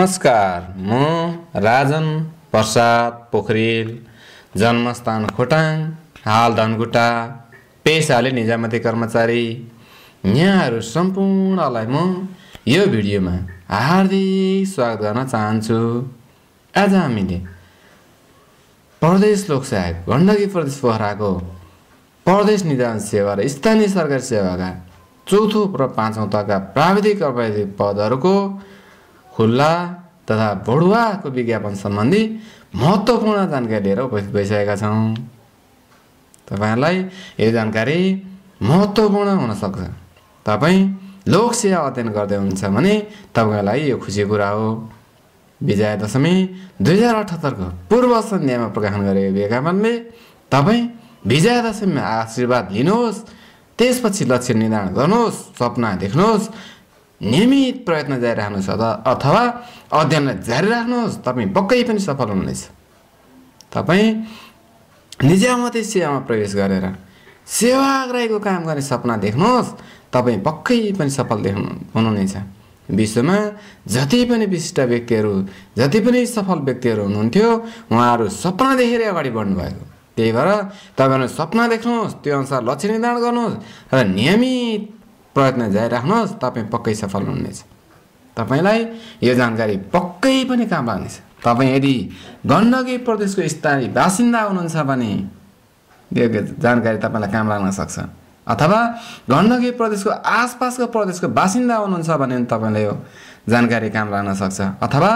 नमस्कार, म राजन प्रसाद पोखरेल, जन्मस्थान खोटाङ, हाल धनकुटा, पेसाले निजामती कर्मचारी। यहाँहरू सम्पूर्णलाई म यो भिडियोमा हार्दिक स्वागत गर्न चाहन्छु। आज हामीले प्रदेश लोकसहायक गण्डकी प्रदेश पोखराको प्रदेश निजामती सेवा र स्थानीय सरकारी सेवाका चौथो र पाँचौं तहका प्राविधिक अपराधिक पदहरूको खुल्ला तथा बढुवाको विज्ञापन सम्बन्धी महत्त्वपूर्ण जानकारी लिएर उपस्थित भइसकेका छौँ। तपाईहरुलाई यो जानकारी महत्त्वपूर्ण हुन सक्छ। तपाई लोक सेवा अध्ययन गर्दै हुनुहुन्छ भने तपाईहरुलाई लागि यो खुसी कुरा हो। विजया दशमी 2078 को पूर्व सन्ध्यामा प्रकाशन गरेको विज्ञापनले तपाई विजया दशमीमा आशीर्वाद लिनुहोस्, त्यसपछि लक्ष्य निर्धारण गर्नुहोस्, सपना देख्नुहोस्, नियमित प्रयत्न जारी राख्नुहोस् अथवा अध्ययनलाई जारी राख्नुहोस्, तपाई पक्कै पनि सफल हुनुहुनेछ। तपाई निजामती सेवामा प्रवेश गरेर सेवाग्राहीको काम गर्ने सपना देख्नुहोस्, तपाई पक्कै पनि सफल हुनुहुनेछ। विश्वमा जति पनि विशिष्ट व्यक्तिहरू, जति पनि सफल व्यक्तिहरू हुनुहुन्थ्यो, उहाँहरू सपना देखेर अगाडि बढ्नु भएको। त्यही भएर तपाईहरुले सपना देख्नुहोस्, त्यो अनुसार लक्ष्य निर्धारण गर्नुहोस् र नियमित प्रयत्न जारी राख्नुहोस्, तपाई पक्कै सफल हुनुहुनेछ। तपाईलाई यो जानकारी पक्कै पनि काम लाग्नेछ। तपाई यदि गण्डकी प्रदेशको स्थानीय बासिन्दा हुनुहुन्छ भने यो जानकारी तपाईलाई काम लाग्न सक्छ, अथवा गण्डकी प्रदेशको आसपासको प्रदेशको बासिन्दा हुनुहुन्छ भने तपाईलाई यो जानकारी काम लाग्न सक्छ, अथवा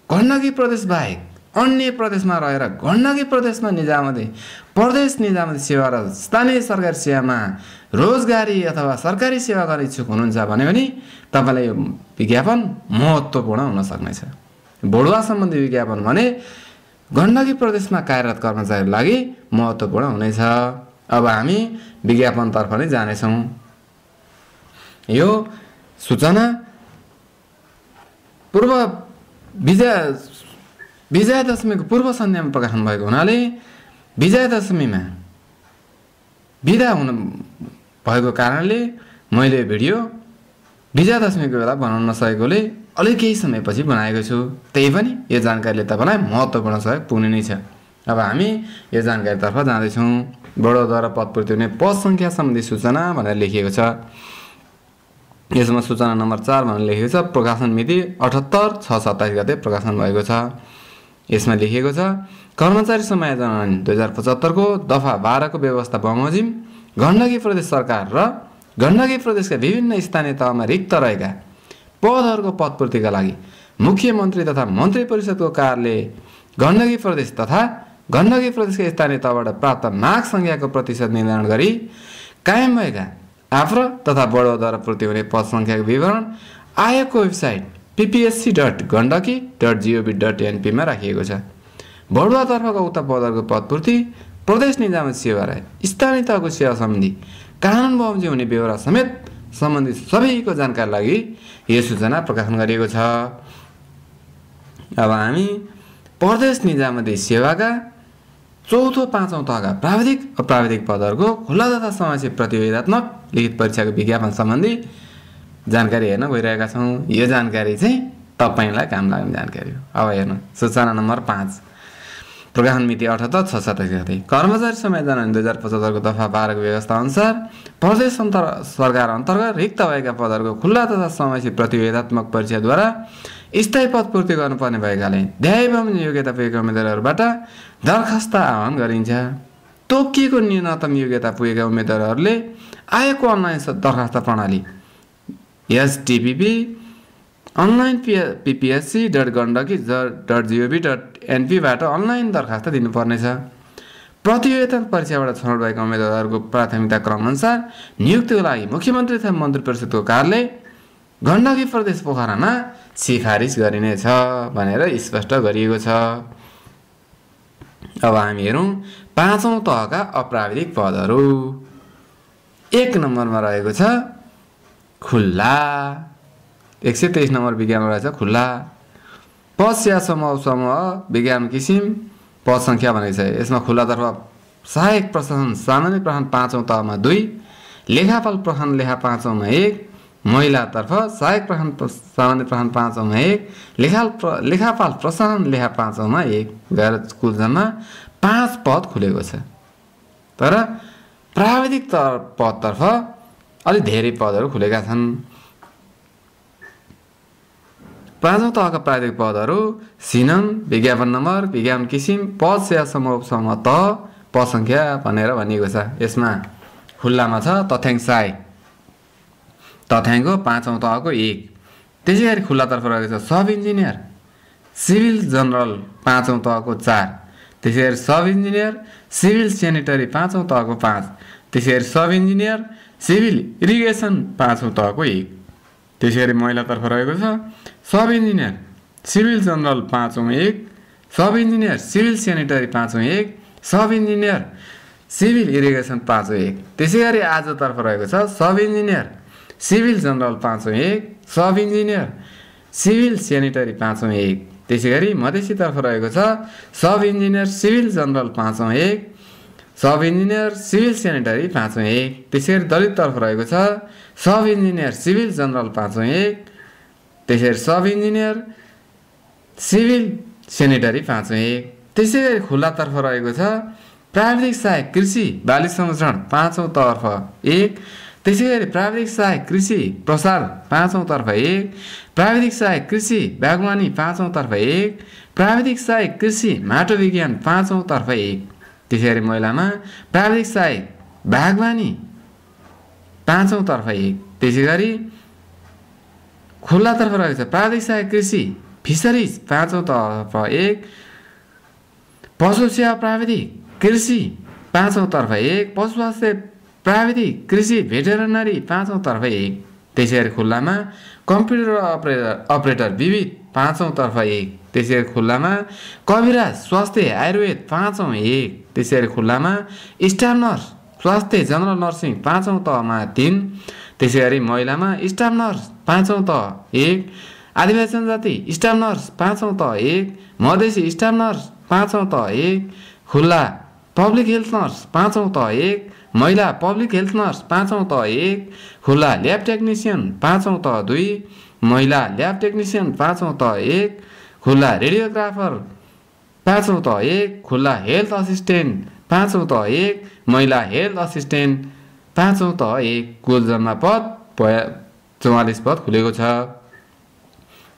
गण्डकी प्रदेश बाहेक अन्य प्रदेशमा रहेर गण्डकी प्रदेशमा प्रदेश निजामती सेवा र स्थानीय सरकारी सेवामा रोजगारी अथवा सरकारी सेवा गर्ने इच्छुक हुनुहुन्छ भने पनि तपाईलाई यो विज्ञापन महत्त्वपूर्ण हुन सक्नेछ। बढुवा सम्बन्धी विज्ञापन भने गण्डकी प्रदेशमा कार्यरत कर्मचारीको लागि महत्त्वपूर्ण हुनेछ। अब हामी विज्ञापनतर्फ नै जानेछौँ। यो सूचना विजया दशमीको पूर्व सन्ध्यामा प्रकाशन भएको हुनाले विजया दशमीमा बिदा हुनु भएको कारणले मैले भिडियो विजया दशमीको बेला बनाउन नसकेकोले अलि केही समयपछि बनाएको छु। त्यही पनि यो जानकारीले तपाईलाई महत्त्वपूर्ण सहयोग पुग्ने नै छ। अब हामी यो जानकारीतर्फ जाँदैछौँ। बडोद्वारा पदपूर्ति हुने पद सङ्ख्या सम्बन्धी सूचना भनेर लेखिएको छ। यसमा सूचना नम्बर 4 भनेर लेखिएको छ। प्रकाशन मिति 78/6/27 गते प्रकाशन भएको छ। यसमा लेखिएको छ, कर्मचारी समायोजन ऐन 2075 को दफा 12 को व्यवस्था बमोजिम गण्डकी प्रदेश सरकार र गण्डकी प्रदेशका विभिन्न स्थानीय तहमा रिक्त रहेका पदहरूको पदपूर्तिका लागि मुख्यमन्त्री तथा मन्त्री परिषदको कार्यालय गण्डकी प्रदेश तथा गण्डकी प्रदेशका स्थानीय तहबाट प्राप्त माग संख्याको प्रतिशत निर्धारण गरी कायम भएका आफ्र तथा बडोद्वारा पूर्ति हुने पद संख्याको विवरण आयोगको वेबसाइट ppsc.gandaki.gov.np मा राखिएको छ। बडुवातर्फका उक्त पदहरूको पदपूर्ति प्रदेश निजामती सेवा र स्थानीय तहको सेवा सम्बन्धी कानुन बमोजिम हुने बेहोरा समेत सम्बन्धित सबैको जानकारी लागि यो सूचना प्रकाशन गरिएको छ। अब हामी प्रदेश निजामती सेवाका चौथो पाँचौं तहका प्राविधिक अप्राविधिक पदहरूको खुल्ला तथा समावेशी प्रतियोगितात्मक लिखित परीक्षाको विज्ञापन सम्बन्धी जानकारी हेर्न गइरहेका छौँ। यो जानकारी चाहिँ तपाईलाई काम लाग्ने जानकारी हो। अब हेर्नु सूचना नम्बर 5, प्रकाशन मिति 78/6/27 गते कर्मचारी समायोजन ऐन 2075 को दफा 12 को व्यवस्था अनुसार प्रदेश सरकार अन्तर्गत रिक्त भएका पदहरूको खुल्ला तथा समावेशी प्रतियोगितात्मक परीक्षाद्वारा स्थायी पदपूर्ति गर्नुपर्ने भएकाले न्यायबम योग्यता पुगेका उम्मेदवारहरूबाट दरखास्त आह्वान गरिन्छ। तोकिएको न्यूनतम योग्यता पुगेका उम्मेदवारहरूले आयोगको अनलाइन दरखास्त प्रणाली STPP अनलाइन ppsc.gandaki.gov.np बाट अनलाइन दरखास्त दिनुपर्नेछ। प्रतियोगिता परीक्षाबाट छनौट भएका उम्मेदवारहरूको प्राथमिकता क्रम अनुसार नियुक्तिको लागि मुख्यमन्त्री तथा मन्त्री परिषदको कार्यालय गण्डकी प्रदेश पोखरामा सिफारिस गरिनेछ भनेर स्पष्ट गरिएको छ। अब हामी हेरौँ पाँचौं तहका अप्राविधिक पदहरू। 1 नम्बरमा रहेको छ खुल्ला। 123 नम्बर विज्ञापन रहेछ खुल्ला। पद सेवा समूह विज्ञान किसिम पद संख्या भनेको छ। यसमा खुल्लातर्फ सहायक प्रशासन सामान्य प्रशासन 5औं तहमा 2, लेखापाल प्रशासन लेखा 5औं मा 1, महिलातर्फ सहायक प्रधान सामान्य प्रधान 5 औँमा 1, लेखापाल प्रशासन लेखा 5 औँमा 1 गएर कुल जम्मा 5 पद खुलेको छ। तर प्राविधिक पदतर्फ अलि धेरै पदहरू खुलेका छन्। 5औं तहका प्राविधिक पदहरू सिनम, विज्ञापन नम्बर, विज्ञापन किसिम, पद सेवा समूह उपसमूह तह, पद सङ्ख्या भनेर भनिएको छ। यसमा खुल्लामा छ तथ्याङ्क सहायक, तथ्याङ्क 5औं तहको 1। त्यसै गरी खुल्लातर्फ रहेको छ सब इन्जिनियर, सिभिल जनरल 5औं तहको 4। त्यसै गरी सब इन्जिनियर, सिभिल सेनिटरी 5औं तहको 5। त्यसै गरी सब इन्जिनियर, सिभिल इरिगेसन 5औं तहको 1। त्यसै गरी महिलातर्फ रहेको छ सब इन्जिनियर, सिभिल जनरल 5 औँ 1, सब इन्जिनियर, सिभिल सेनिटरी 5 औँ 1, सब इन्जिनियर, सिभिल इरिगेसन 5 औँ 1। त्यसै गरी आजतर्फ रहेको छ सब इन्जिनियर, सिभिल जनरल 5 औँ 1, सब इन्जिनियर, सिभिल सेनिटरी 5 औँ 1। त्यसै गरी मधेसीतर्फ रहेको छ सब इन्जिनियर, सिभिल जनरल 5 औँ 1, सब इन्जिनियर, सिभिल सेनिटरी 5 औँ 1। त्यसै गरी दलिततर्फ रहेको छ सब इन्जिनियर, सिभिल जनरल 5 औँ 1, त्यसै गरी सब इन्जिनियर, सिभिल सेनिटरी 5 औँ 1। त्यसै गरी खुल्लातर्फ रहेको छ प्राविधिक सहायक कृषि बाली संरक्षण 5 औँ तर्फ 1। त्यसै गरी प्राविधिक सहायक कृषि प्रसार 5 औँ तर्फ 1, प्राविधिक सहायक कृषि बागवानी 5 औँ तर्फ 1, प्राविधिक सहायक कृषि माटो विज्ञान 5 औँ तर्फ 1। त्यसै गरी महिलामा प्राविधिक सहायक बागवानी 5 औँ तर्फ 1। त्यसै गरी खुल्लातर्फ रहेको छ प्राविधिक सहायक कृषि फिसरिज 5 औँ तर्फ 1, पशु सेवा प्राविधिक कृषि 5 औँ तर्फ 1, पशु स्वास्थ्य प्राविधिक कृषि भेटेरिनरी 5 औँ तर्फ 1। त्यसै गरी खुल्लामा कम्प्युटर अपरेटर विविध 5 औँ तर्फ 1। त्यसै गरी खुल्लामा कविराज स्वास्थ्य आयुर्वेद 5 औँ 1। त्यसै गरी खुल्लामा स्टाफ नर्स स्वास्थ्य जनरल नर्सिङ 5 औँ तहमा 3। त्यसै गरी महिलामा स्टाफ नर्स 5 औँ तह 1, आदिवासी जनजाति स्टाफ नर्स 5 औँ तह 1, मधेसी स्टाफ नर्स 5 औँ तह 1, खुल्ला पब्लिक हेल्थ नर्स 5 औँ तह 1, महिला पब्लिक हेल्थ नर्स 5 औँ तह 1, खुल्ला ल्याब टेक्निसियन 5 औँ तह 2, महिला ल्याब टेक्निसियन 5 औँ तह 1, खुल्ला रेडियोग्राफर 5 औँ तह 1, खुल्ला हेल्थ असिस्टेन्ट 5 औँ तह 1, महिला हेल्थ असिस्टेन्ट 5 औँ तह 1। कुल जम्मा पद 44 पद खुलेको छ।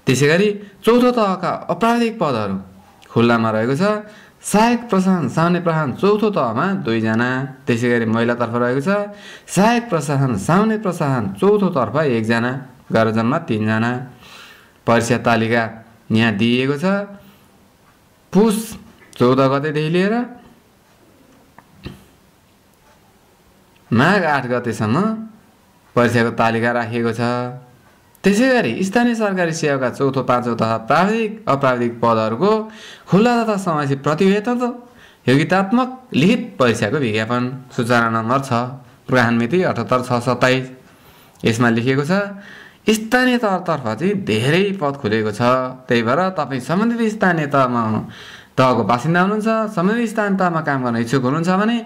त्यसै गरी चौथो तहका अपराधिक पदहरू खुल्लामा रहेको छ सहायक प्रशासन सामान्य प्रशासन चौथो तहमा 2 जना। त्यसै गरी महिलातर्फ रहेको छ सहायक प्रशासन सामान्य प्रशासन चौथो तर्फ 1 जना गरेर जम्मा 3 जना। परीक्षा तालिका यहाँ दिएको छ। पुस 14 गतेदेखि लिएर माघ 8 गतेसम्म परीक्षाको तालिका राखिएको छ। त्यसै गरी स्थानीय सरकारी सेवाका चौथो 5औं तथा प्राविधिक अप्राविधिक पदहरूको खुल्ला तथा समावेशी प्रतिवेदन योग्यतात्मक लिखित परीक्षाको विज्ञापन सूचना नम्बर 6 प्रकाशन मिति 78/6/27। यसमा लेखिएको छ स्थानीय तहतर्फ चाहिँ धेरै पद खुलेको छ। त्यही भएर तपाईँ सम्बन्धित स्थानीय तहको बासिन्दा हुनुहुन्छ, सम्बन्धित स्थानीय तहमा काम गर्न इच्छुक हुनुहुन्छ भने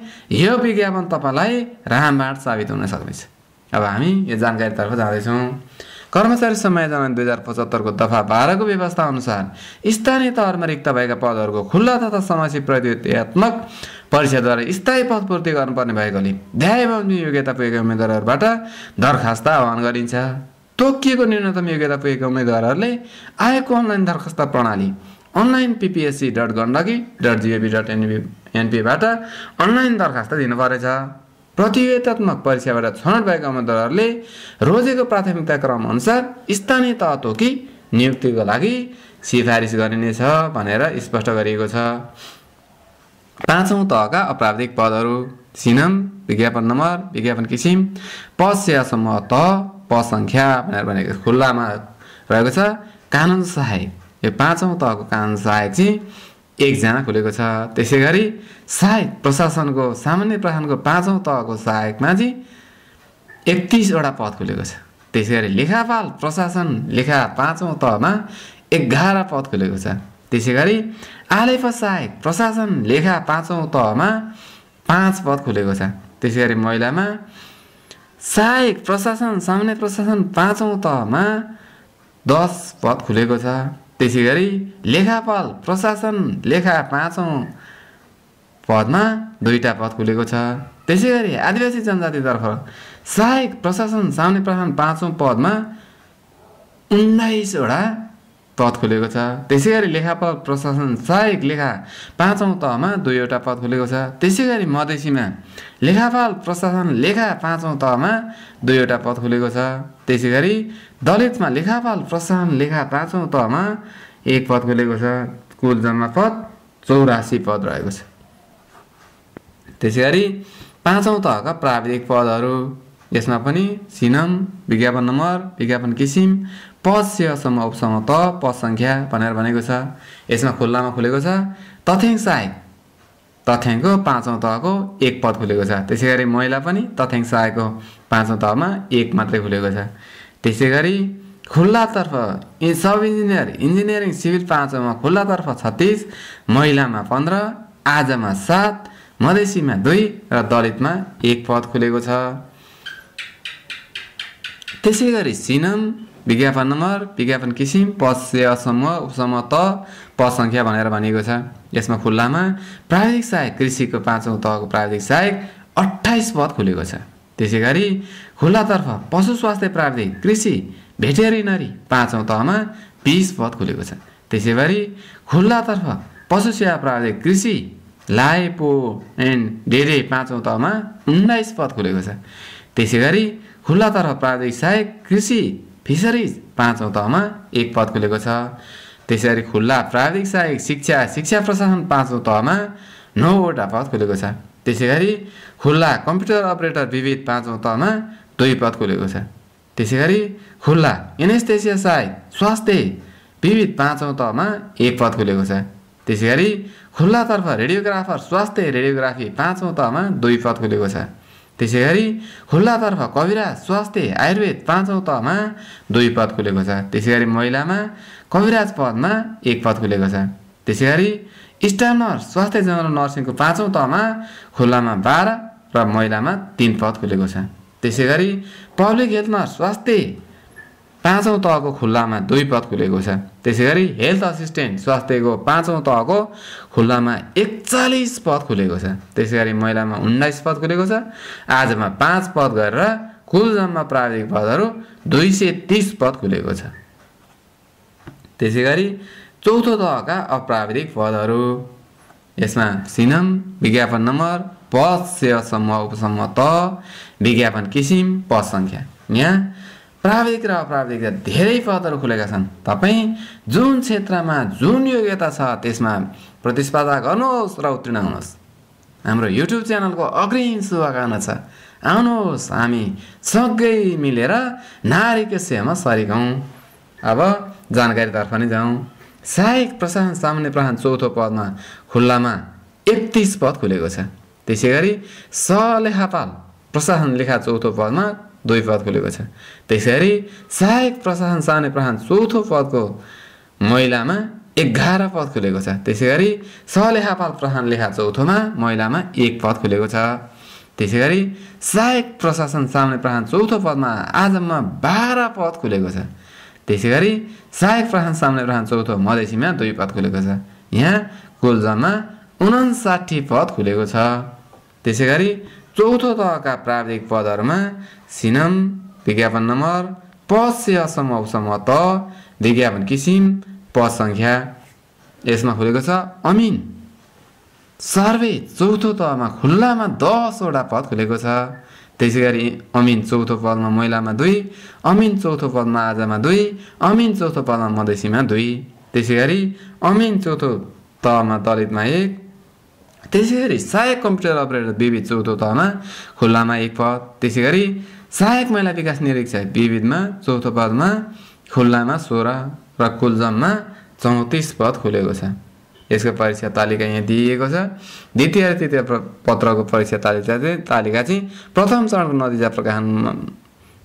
यो विज्ञापन तपाईँलाई रामबाण साबित हुन सक्नेछ। अब हामी यो जानकारीतर्फ जाँदैछौँ। कर्मचारी समायोजन 2075 को दफा 12 को व्यवस्था अनुसार स्थानीय तहमा रिक्त भएका पदहरूको खुल्ला तथा समावेशी प्रतियोगितात्मक परीक्षाद्वारा स्थायी पद पूर्ति गर्नुपर्ने भएकोले ध्यायबन्दी योग्यता पुगेका उम्मेदवारहरूबाट दरखास्त आह्वान गरिन्छ। तोकिएको न्यूनतम योग्यता पुगेका उम्मेदवारहरूले आएको अनलाइन दरखास्त प्रणाली अनलाइन ppsc.gandaki.gov.np बाट अनलाइन दरखास्त दिनुपर्नेछ। प्रतियोगितात्मक परीक्षाबाट छनौट भएका उम्मेदवारहरूले रोजेको प्राथमिकता क्रम अनुसार स्थानीय तह तोकी नियुक्तिको लागि सिफारिस गरिनेछ भनेर स्पष्ट गरिएको छ। 5औं तहका अपराधिक पदहरू सिनम, विज्ञापन नम्बर, विज्ञापन किसिम, पद सेवा समूह तह, पद सङ्ख्या भनेर भनेको खुल्लामा रहेको छ। कानुन सहायक यो 5औं तहको कानुन सहायक चाहिँ 1 जना खुलेको छ। त्यसै गरी सहायक प्रशासनको सामान्य प्रशासनको 5औं तहको सहायकमा चाहिँ 31 वटा पद खुलेको छ। त्यसै गरी लेखापाल प्रशासन लेखा 5औं तहमा 11 पद खुलेको छ। त्यसै गरी आलेख सहायक प्रशासन लेखा 5औं तहमा 5 पद खुलेको छ। त्यसै गरी महिलामा सहायक प्रशासन सामान्य प्रशासन 5औं तहमा 10 पद खुलेको छ। त्यसै गरी लेखापाल प्रशासन लेखा 5औं पदमा 2टा पद खुलेको छ। त्यसै गरी आदिवासी जनजातितर्फ सहायक प्रशासन सामान्य प्रशासन 5औं पदमा 19 वटा पद खुलेको छ। त्यसै गरी लेखापाल प्रशासन सहायक लेखा 5औं तहमा 2वटा पद खुलेको छ। त्यसै गरी मधेसीमा लेखापाल प्रशासन लेखा 5औं तहमा 2वटा पद खुलेको छ। त्यसै गरी दलितमा लेखापाल प्रशासन लेखा 5औं तहमा 1 पद खुलेको छ। कुल जम्मा पद 84 पद रहेको छ। त्यसै गरी 5औं तहका प्राविधिक पदहरू यसमा पनि सिनम, विज्ञापन नम्बर, विज्ञापन किसिम, पद सेवा समूह उपसमूह तह, पद सङ्ख्या भनेर भनेको छ। यसमा खुल्लामा खुलेको छ तथ्याङ्क सहायक तथ्याङ्कको 5औं तहको 1 पद खुलेको छ। त्यसै गरी महिला पनि तथ्याङ्क सहायकको 5औं तहमा 1 मात्रै खुलेको छ। त्यसै गरी खुल्लातर्फ सब इन्जिनियर इन्जिनियरिङ सिभिल 5औंमा खुल्लातर्फ 36, महिलामा 15, आजमा 7, मधेसीमा 2 र दलितमा 1 पद खुलेको छ। त्यसै गरी सिनम, विज्ञापन नम्बर, विज्ञापन किसिम, पद सेवा समूह उपसमूह तह, पद सङ्ख्या भनेर भनिएको छ। यसमा खुल्लामा प्राविधिक सहायक कृषिको 5औं तहको प्राविधिक सहायक 28 पद खुलेको छ। त्यसै गरी खुल्लातर्फ पशु स्वास्थ्य प्राविधिक कृषि भेटेरिनरी 5औं तहमा 20 पद खुलेको छ। त्यसै गरी खुल्लातर्फ पशु सेवा प्राविधिक कृषि लाइपो एन्ड डेरे 5औं तहमा 19 पद खुलेको छ। त्यसै गरी खुल्लातर्फ प्राविधिक सहायक कृषि फिसरिज 5औं तहमा 1 पद खुलेको छ। त्यसै गरी खुल्ला प्राविधिक सहायक शिक्षा प्रशासन 5औं तहमा 9 वटा पद खुलेको छ। त्यसै गरी खुल्ला कम्प्युटर अपरेटर विविध 5औं तहमा 2 पद खुलेको छ। त्यसै गरी खुल्ला एनेस्थेसिया सहायक स्वास्थ्य विविध 5औं तहमा 1 पद खुलेको छ। त्यसै गरी खुल्लातर्फ रेडियोग्राफर स्वास्थ्य रेडियोग्राफी 5औं तहमा 2 पद खुलेको छ। त्यसै गरी खुल्लातर्फ कविराज स्वास्थ्य आयुर्वेद 5औं तहमा 2 पद खुलेको छ। त्यसै गरी महिलामा कविराज पदमा 1 पद खुलेको छ। त्यसै गरी स्टाफ नर्स स्वास्थ्य जनरल नर्सिङको 5औं तहमा खुल्लामा 12 र महिलामा 3 पद खुलेको छ। त्यसै गरी पब्लिक हेल्थ नर्स स्वास्थ्य 5औं तहको खुल्लामा 2 पद खुलेको छ। त्यसै गरी हेल्थ असिस्टेन्ट स्वास्थ्यको 5औं तहको खुल्लामा 41 पद खुलेको छ। त्यसै गरी महिलामा 19 पद खुलेको छ। आजमा 5 पद गरेर कुल जम्मा प्राविधिक पदहरू 230 पद खुलेको छ। त्यसै गरी चौथो तहका अप्राविधिक पदहरू यसमा सिनम, विज्ञापन नम्बर, पद सेवा समूह उपसमूह तह, विज्ञापन किसिम, पद सङ्ख्या। यहाँ प्राविधिक र अप्राविधिक धेरै पदहरू खुलेका छन्। तपाईँ जुन क्षेत्रमा जुन योग्यता छ त्यसमा प्रतिस्पर्धा गर्नुहोस् र उत्तीर्ण हुनुहोस्। हाम्रो युट्युब च्यानलको अग्रिम शुभकामना छ। आउनुहोस् हामी सँगै मिलेर नारीको सेवामा सरिक हौँ। अब जानकारीतर्फ नै जाउँ। सहायक प्रशासन सामान्य प्रशासन चौथो पदमा खुल्लामा 31 पद खुलेको छ। त्यसै गरी सहलेखापाल प्रशासन लेखा चौथो पदमा 2 पद खुलेको छ। त्यसै गरी सहायक प्रशासन सामान्य प्रशासन चौथो पदको महिलामा 11 पद खुलेको छ। त्यसै गरी सहलेखापाल प्रशासन लेखा चौथोमा महिलामा 1 पद खुलेको छ। त्यसै गरी सहायक प्रशासन सामान्य प्रशासन चौथो पदमा आजमा 12 पद खुलेको छ। त्यसै गरी सहायक प्रशासन सामान्य प्रशासन चौथो मधेसीमा 2 पद खुलेको छ। यहाँ कुल जम्मा 59 पद खुलेको छ। त्यसै गरी चौथो तहका प्राविधिक पदहरूमा सिनम, विज्ञापन नम्बर, पद सेवा समूह उपसमूह तह, विज्ञापन किसिम, पद सङ्ख्या। यसमा खुलेको छ अमिन सर्वे चौथो तहमा खुल्लामा 10 वटा पद खुलेको छ। त्यसै गरी अमिन चौथो पदमा महिलामा 2, अमिन चौथो पदमा आजमा 2, अमिन चौथो पदमा मधेसीमा 2। त्यसै गरी अमिन चौथो तहमा दलितमा 1। त्यसै गरी सहायक कम्प्युटर अपरेटर विविध चौथो तहमा खुल्लामा 1 पद। त्यसै गरी सहायक महिला विकास निरीक्षक विविधमा चौथो पदमा खुल्लामा 16 र कुल जम्मा 34 पद खुलेको छ। यसको परीक्षा तालिका यहाँ दिइएको छ। द्वितीय र तृतीय पत्रको परीक्षा तालिका चाहिँ प्रथम चरणको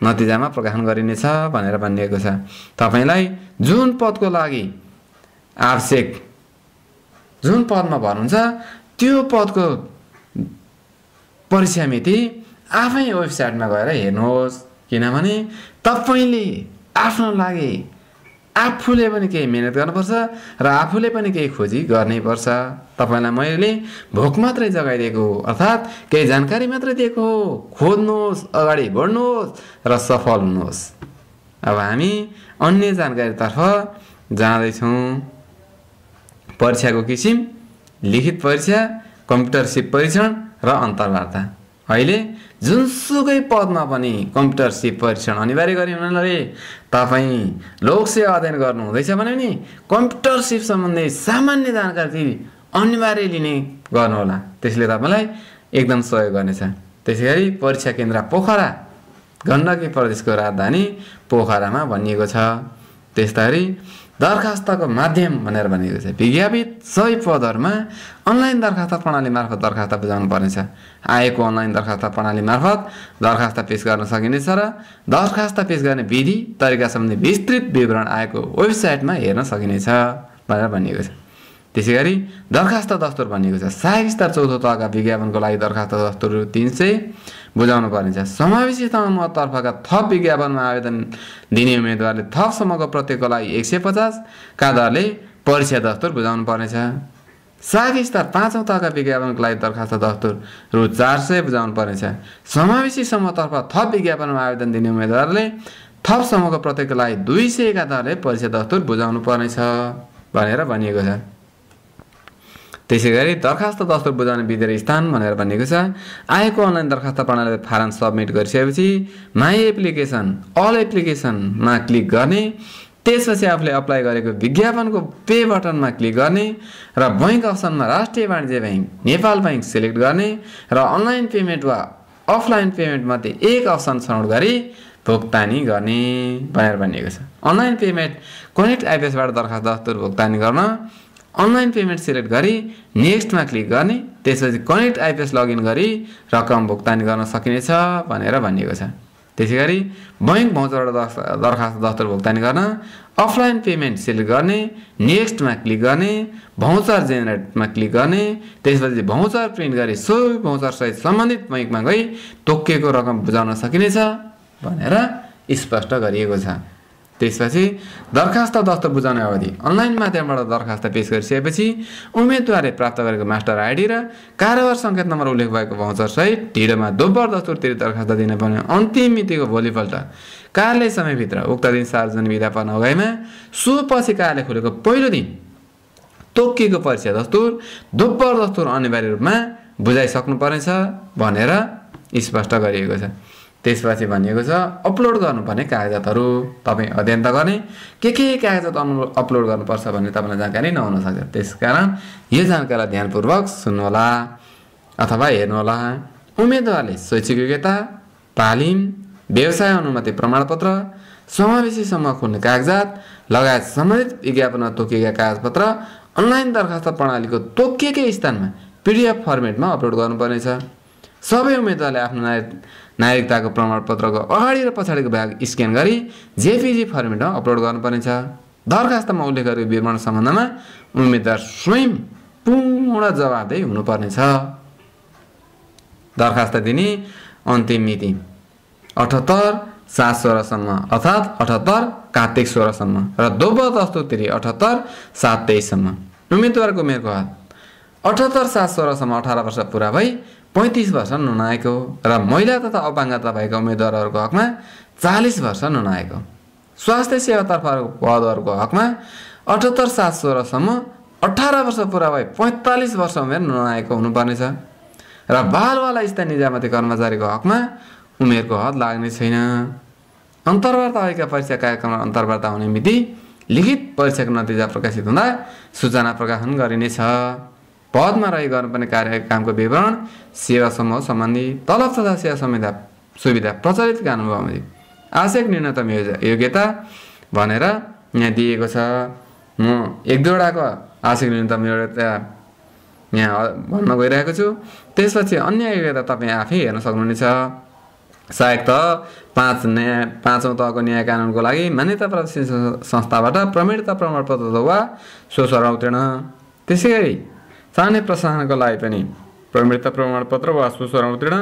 नतिजामा प्रकाशन गरिनेछ भनेर भनिएको छ। तपाईँलाई जुन पदको लागि आवश्यक जुन पदमा भर्नुहुन्छ त्यो पदको परीक्षा मिति आफै वेबसाइटमा गएर हेर्नुहोस्, किनभने तपाईँले आफ्नो लागि आफूले पनि केही मेहनत गर्नुपर्छ र आफूले पनि केही खोजी गर्नैपर्छ। तपाईँलाई मैले भोक मात्रै जगाइदिएको हो, अर्थात् केही जानकारी मात्रै दिएको हो। खोज्नुहोस्, अगाडि बढ्नुहोस् र सफल हुनुहोस्। अब हामी अन्य जानकारीतर्फ जाँदैछौँ। परीक्षाको किसिम, लिखित परीक्षा, कम्प्युटर सिप परीक्षण र अन्तर्वार्ता। अहिले जुनसुकै पदमा पनि कम्प्युटर सिप परीक्षण अनिवार्य गरी हुनाले तपाईँ लोकसेवा अध्ययन गर्नुहुँदैछ भने नि कम्प्युटर सिप सम्बन्धी सामान्य जानकारी अनिवार्य लिने गर्नुहोला। त्यसले तपाईँलाई एकदम सहयोग गर्नेछ। त्यसै गरी परीक्षा केन्द्र पोखरा, गण्डकी प्रदेशको राजधानी पोखरामा भनिएको छ। त्यस्तै गरी दरखास्तको माध्यम भनेर भनिएको छ। विज्ञापित सबै पदहरूमा अनलाइन दरखास्त प्रणाली मार्फत दरखास्त बुझाउनु पर्नेछ। आएको अनलाइन दरखास्त प्रणाली मार्फत दरखास्त पेश गर्न सकिनेछ र दरखास्त पेश गर्ने विधि तरिका सम्बन्धी विस्तृत विवरण आएको वेबसाइटमा हेर्न सकिनेछ भनेर भनिएको छ। त्यसै गरी दरखास्त दस्तुर भनिएको छ। सहायक स्तर चौथो तहका विज्ञापनको लागि दरखास्त दस्तुर 300 बुझाउनु पर्नेछ। समावेशी तहका थप विज्ञापनमा आवेदन दिने उम्मेदवारले थपसम्मको प्रत्येकको लागि 150 का दरले परीक्षा दस्तुर बुझाउनु पर्नेछ। सहायक स्तर 5औं तहका विज्ञापनको लागि दरखास्त दस्तुर रु 400 बुझाउनु पर्नेछ। समावेशी समूहतर्फ थप विज्ञापनमा आवेदन दिने उम्मेदवारले थपसम्मको प्रत्येकको लागि 200 का दरले परीक्षा दस्तुर बुझाउनु पर्नेछ भनेर भनिएको छ। त्यसै गरी दरखास्त दस्तुर बुझाउने विधि र स्थान भनेर भनिएको छ। आएको अनलाइन दरखास्त प्रणालीले फारम सबमिट गरिसकेपछि माई एप्लिकेसन, अल एप्लिकेसनमा क्लिक गर्ने, त्यसपछि आफूले अप्लाई गरेको विज्ञापनको पे बटनमा क्लिक गर्ने र बैंक अप्सनमा राष्ट्रिय वाणिज्य ब्याङ्क, नेपाल ब्याङ्क सिलेक्ट गर्ने र अनलाइन पेमेन्ट वा अफलाइन पेमेन्ट मध्ये एक अप्सन छनौट गरी भुक्तानी गर्ने भनेर भनिएको छ। अनलाइन पेमेन्ट कनेक्ट आइपिएसबाट दरखास्त दस्तुर भुक्तानी गर्न अनलाइन पेमेन्ट सिलेक्ट गरी नेक्स्टमा क्लिक गर्ने, त्यसपछि कनेक्ट आइपिएस लगइन गरी रकम भुक्तानी गर्न सकिनेछ भनेर भनिएको छ। त्यसै गरी बैंक भाउचरबाट दरखास्त दस्तुर भुक्तानी गर्न अफलाइन पेमेन्ट सिलेक्ट गर्ने, नेक्स्टमा क्लिक गर्ने, भाउचर जेनेरेटमा क्लिक गर्ने, त्यसपछि भाउचर प्रिन्ट गरी सबै भाउचरसहित सम्बन्धित बैंकमा गई तोकिएको रकम बुझाउन सकिनेछ भनेर स्पष्ट गरिएको छ। त्यसपछि दरखास्त दस्तुर बुझाउने अवधि अनलाइन माध्यमबाट दरखास्त पेश गरिसकेपछि उम्मेदवारले प्राप्त गरेको मास्टर आइडी र कारोबार सङ्केत नम्बर उल्लेख भएको भाउचर सहित ढिडोमा दोब्बर दस्तुर तिरी दरखास्त दिन पर्ने अन्तिम मितिको भोलिपल्ट कार्यालय समयभित्र उक्त दिन सार्वजनिक बिदा पर्न अगाडिमा सो पछि कार्यालय खुलेको पहिलो दिन तोकिएको परीक्षा दस्तुर दोब्बर दस्तुर अनिवार्य रूपमा बुझाइसक्नु पर्नेछ भनेर स्पष्ट गरिएको छ। त्यसपछि भनिएको छ अपलोड गर्नुपर्ने कागजातहरू। तपाईँ अध्ययन त गर्ने के कागजात अपलोड गर्नुपर्छ भन्ने तपाईँलाई जानकारी नहुन सक्छ। त्यसकारण यो जानकारीलाई ध्यानपूर्वक सुन्नुहोला अथवा हेर्नुहोला। उम्मेदवारले शैक्षिक योग्यता, तालिम, व्यवसाय अनुमति प्रमाणपत्र, समावेशी समूह खोल्ने कागजात लगायत सम्बन्धित विज्ञापनमा तोकिएका कागजपत्र अनलाइन दरखास्त प्रणालीको तोकिएकै स्थानमा PDF फर्मेटमा अपलोड गर्नुपर्नेछ। सबै उम्मेदवारले आफ्नो नागरिकताको प्रमाणपत्रको अगाडि र पछाडिको भाग स्क्यान गरी JPG फर्मेटमा अपलोड गर्नुपर्नेछ। दरखास्तमा उल्लेख गरेको विवरण सम्बन्धमा उम्मेदवार स्वयं पूर्ण जवाफदेही हुनुपर्नेछ। दरखास्त दिने अन्तिम मिति 78/7/16 अर्थात् 78 कार्तिक 16 र दोब्बर दस्तुर तिरी 78/7/23 उम्मेदवारको उमेरको हद 78/7/16 18 वर्ष पुरा भई 35 वर्ष नुनाएको र महिला तथा अपाङ्गता भएका उम्मेदवारहरूको हकमा 40 वर्ष नुनाएको। स्वास्थ्य सेवातर्फको पदहरूको हकमा 78/7/16 18 वर्ष पुरा भई 45 वर्ष उमेर नुनाएको हुनुपर्नेछ र बालवाला स्थानीय निजामती कर्मचारीको हकमा उमेरको हद लाग्ने छैन। अन्तर्वार्ता भएका परीक्षा कार्यक्रममा अन्तर्वार्ता हुने मिति लिखित परीक्षाको नतिजा प्रकाशित हुँदा सूचना प्रकाशन गरिनेछ। पदमा रही गर्नुपर्ने कार्यकामको विवरण, सेवा समूह सम्बन्धी तलब तथा सेवा सुविधा प्रचलित कानुन बमोजिम आवश्यक न्यूनतम योग्यता भनेर यहाँ दिएको छ। म एक दुईवटाको आवश्यक न्यूनतम योग्यता यहाँ भन्न गइरहेको छु। त्यसपछि अन्य योग्यता तपाईँ आफै हेर्न सक्नुहुनेछ। सहायक तह 5औं तहको न्याय कानुनको लागि मान्यता प्राप्त संस्थाबाट प्रमाणित प्रमाणपत्र वा सोसर उत्तीर्ण। त्यसै गरी स्थानीय प्रशासनको लागि पनि प्रमाणित प्रमाणपत्र वा सोसर उत्तीर्ण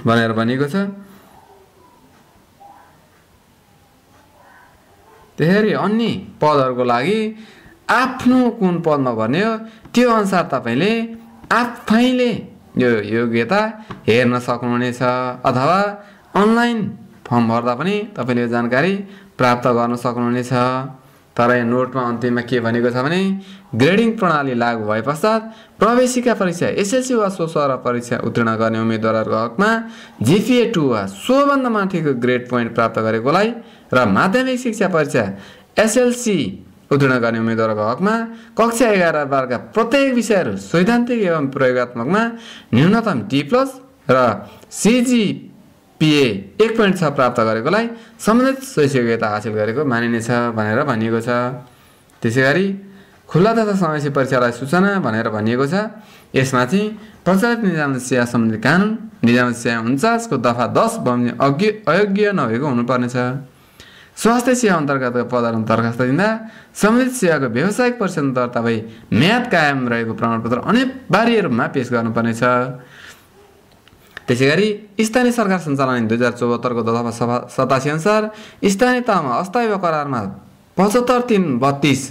भनेर भनिएको छ। त्यसरी अन्य पदहरूको लागि आफ्नो कुन पदमा भर्ने हो त्यो अनुसार तपाईले आफैले यो योग्यता हेर्न सक्नुहुनेछ अथवा अनलाइन फर्म भर्दा पनि तपाईले यो जानकारी प्राप्त गर्न सक्नुहुनेछ। तर यो नोटमा अन्तिममा के भनेको छ भने ग्रेडिङ प्रणाली लागू भए पश्चात प्रवेशिका परीक्षा एसएलसी वा सोस्वर परीक्षा उत्तीर्ण गर्ने उम्मेदवारहरूको हकमा जीपीए 2 वा सोभन्दा माथिको ग्रेड पोइन्ट प्राप्त गरेकोलाई र माध्यमिक शिक्षा परीक्षा एसएलसी उत्तीर्ण गर्ने उम्मेदवारहरूको हकमा कक्षा 11 12 का प्रत्येक विषयहरू सैद्धान्तिक एवं प्रयोगात्मकमा न्यूनतम D+ र CGPA 1.6 प्राप्त गरेकोलाई सम्बन्धित शैक्षिक योग्यता हासिल गरेको मानिनेछ भनेर भनिएको छ। त्यसैगरी खुला तथा समावेशी परीक्षालाई सूचना भनेर भनिएको छ। यसमा चाहिँ प्रचलित निजामती सेवा सम्बन्धी कानुन निजामती सेवा 49 को दफा 10 बमोजिम अयोग्य नभएको हुनुपर्नेछ। स्वास्थ्य सेवा अन्तर्गतको पदहरूमा दरखास्त दिँदा सम्बन्धित सेवाको व्यावसायिक परिषद दर्ता भई म्याद कायम रहेको प्रमाणपत्र अनिवार्य रूपमा पेश गर्नुपर्नेछ। त्यसैगरी स्थानीय सरकार सञ्चालन 2074 को दफा 87 अनुसार स्थानीय तहमा अस्थायी वा करारमा 75/332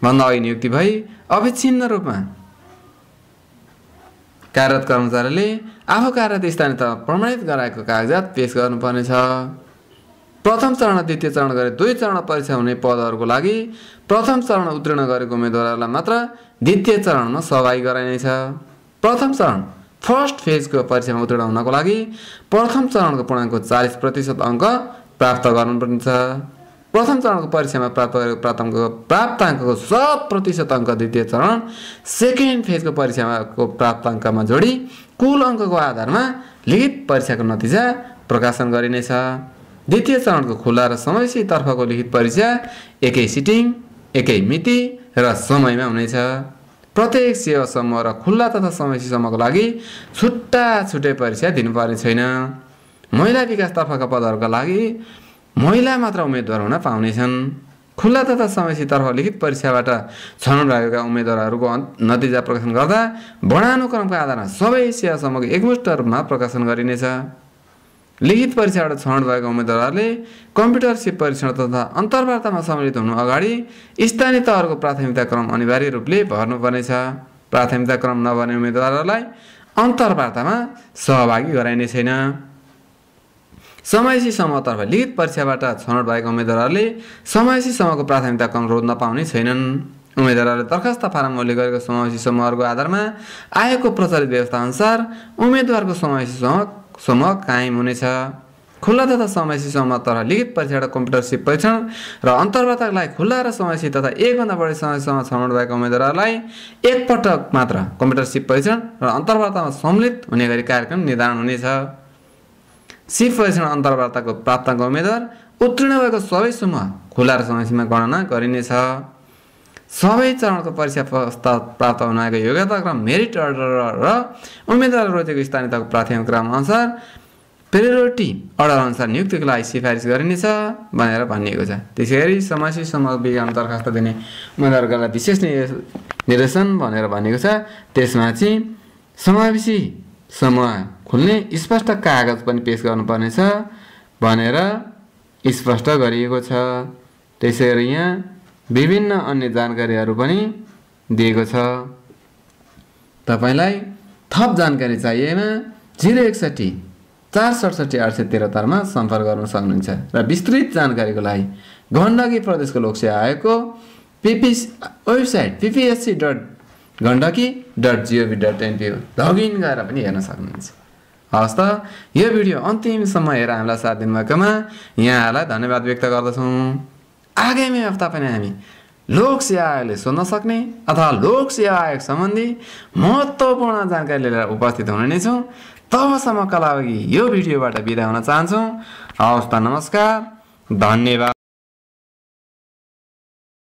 भन्दा अघि नियुक्ति भई अविच्छिन्न रूपमा कार्यरत कर्मचारीले आफू कार्यरत स्थानीय तहमा प्रमाणित गराएको कागजात पेश गर्नुपर्नेछ। प्रथम चरण र द्वितीय चरण गरी 2 चरण परीक्षा हुने पदहरूको लागि प्रथम चरण उत्तीर्ण गरेको उम्मेदवारलाई मात्र द्वितीय चरणमा सहभागी गराइनेछ। प्रथम चरण फर्स्ट फेजको परीक्षामा उत्तीर्ण हुनको लागि प्रथम चरणको पूर्णाङ्कको 40% अङ्क प्राप्त गर्नुपर्नेछ। प्रथम चरणको परीक्षामा प्राप्त गरेको प्राप्ताङ्कको 100% अङ्क द्वितीय चरण सेकेन्ड फेजको परीक्षाको प्राप्ताङ्कमा जोडी कुल अङ्कको आधारमा लिखित परीक्षाको नतिजा प्रकाशन गरिनेछ। द्वितीय चरणको खुला र समावेशी तर्फको लिखित परीक्षा एकै सिटिङ एकै मिति र समयमा हुनेछ। प्रत्येक सेवा समूह र खुला तथा समावेशी समूहको लागि छुट्टै परीक्षा दिनुपर्ने छैन। महिला विकास तर्फका पदहरूका लागि महिला मात्र उम्मेदवार हुन पाउनेछन्। खुला तथा समावेशी तर्फ लिखित परीक्षाबाट छनौट भएका उम्मेदवारहरूको नतिजा प्रकाशन गर्दा वर्णानुक्रमको आधारमा सबै सेवा समूहको एकमुष्ट रूपमा प्रकाशन गरिनेछ। लिखित परीक्षाबाट छनौट भएका उम्मेदवारले कम्प्युटर सिप परीक्षण तथा अन्तर्वार्तामा सम्मिलित हुनु अगाडि स्थानीय तहहरूको प्राथमिकता क्रम अनिवार्य रूपले भर्नुपर्नेछ। प्राथमिकता क्रम नभर्ने उम्मेदवारहरूलाई अन्तर्वार्तामा सहभागी गराइने छैन। समावेशी समूहतर्फ लिखित परीक्षाबाट छनौट भएका उम्मेदवारहरूले समावेशी समूहको प्राथमिकता क्रम रोज्न पाउने छैनन्। उम्मेदवारले दरखास्त फारममा उल्लेख गरेको समावेशी समूहहरूको आधारमा आएको प्रचलित व्यवस्था अनुसार उम्मेदवारको समावेशी समूह कायम हुनेछ। खुला तथा समावेशी समूहतर्फ लिखित परीक्षाबाट कम्प्युटर सिप परीक्षण र अन्तर्वार्ताका लागि खुला र समावेशी तथा एकभन्दा बढी समावेशी समूह छनौट भएका उम्मेदवारलाई एकपटक मात्र कम्प्युटर सिप परीक्षण र अन्तर्वार्तामा सम्मिलित हुने गरी कार्यक्रम निर्धारण हुनेछ। सिप परीक्षण अन्तर्वार्ताको प्राप्ताङ्क उम्मेदवार उत्तीर्ण भएको सबै समूह खुला र समावेशीमा गणना गरिनेछ। सबै चरणको परीक्षा प्राप्त हुन आएको योग्यता क्रम मेरिट अर्डर र उम्मेदवार रोजेको स्थानीय तहको प्राथमिक क्रम अनुसार प्रायोरिटी अर्डर अनुसार नियुक्तिको लागि सिफारिस गरिनेछ भनेर भनिएको छ। त्यसैगरी समावेशी समूह विज्ञान दरखास्त दिने उम्मेदवारका लागि विशेष निर्देशन भनेर भनिएको छ। त्यसमा चाहिँ समावेशी समूह खुल्ने स्पष्ट कागज पनि पेश गर्नुपर्नेछ भनेर स्पष्ट गरिएको छ। त्यसैगरी यहाँ विभिन्न अन्य जानकारीहरू पनि दिएको छ। तपाईलाई थप जानकारी चाहिएमा 061 467 873 मा सम्पर्क गर्न सक्नुहुन्छ र विस्तृत जानकारीको लागि गण्डकी प्रदेशको लोकसेवा आयोगको वेबसाइट ppsc.gandaki.gov.in लगइन गरेर पनि हेर्न सक्नुहुन्छ। हवस् त यो भिडियो अन्तिमसम्म हेरेर हामीलाई साथ दिनुभएकोमा यहाँहरूलाई धन्यवाद व्यक्त गर्दछौँ। आगामी हप्ता पनि हामी लोक सेवा आयोगले सोध्न सक्ने अथवा लोक सेवा आयोग सम्बन्धी महत्त्वपूर्ण जानकारी लिएर उपस्थित हुने नै छौँ। तबसम्मका लागि यो भिडियोबाट बिदा हुन चाहन्छौँ। हवस् त नमस्कार, धन्यवाद।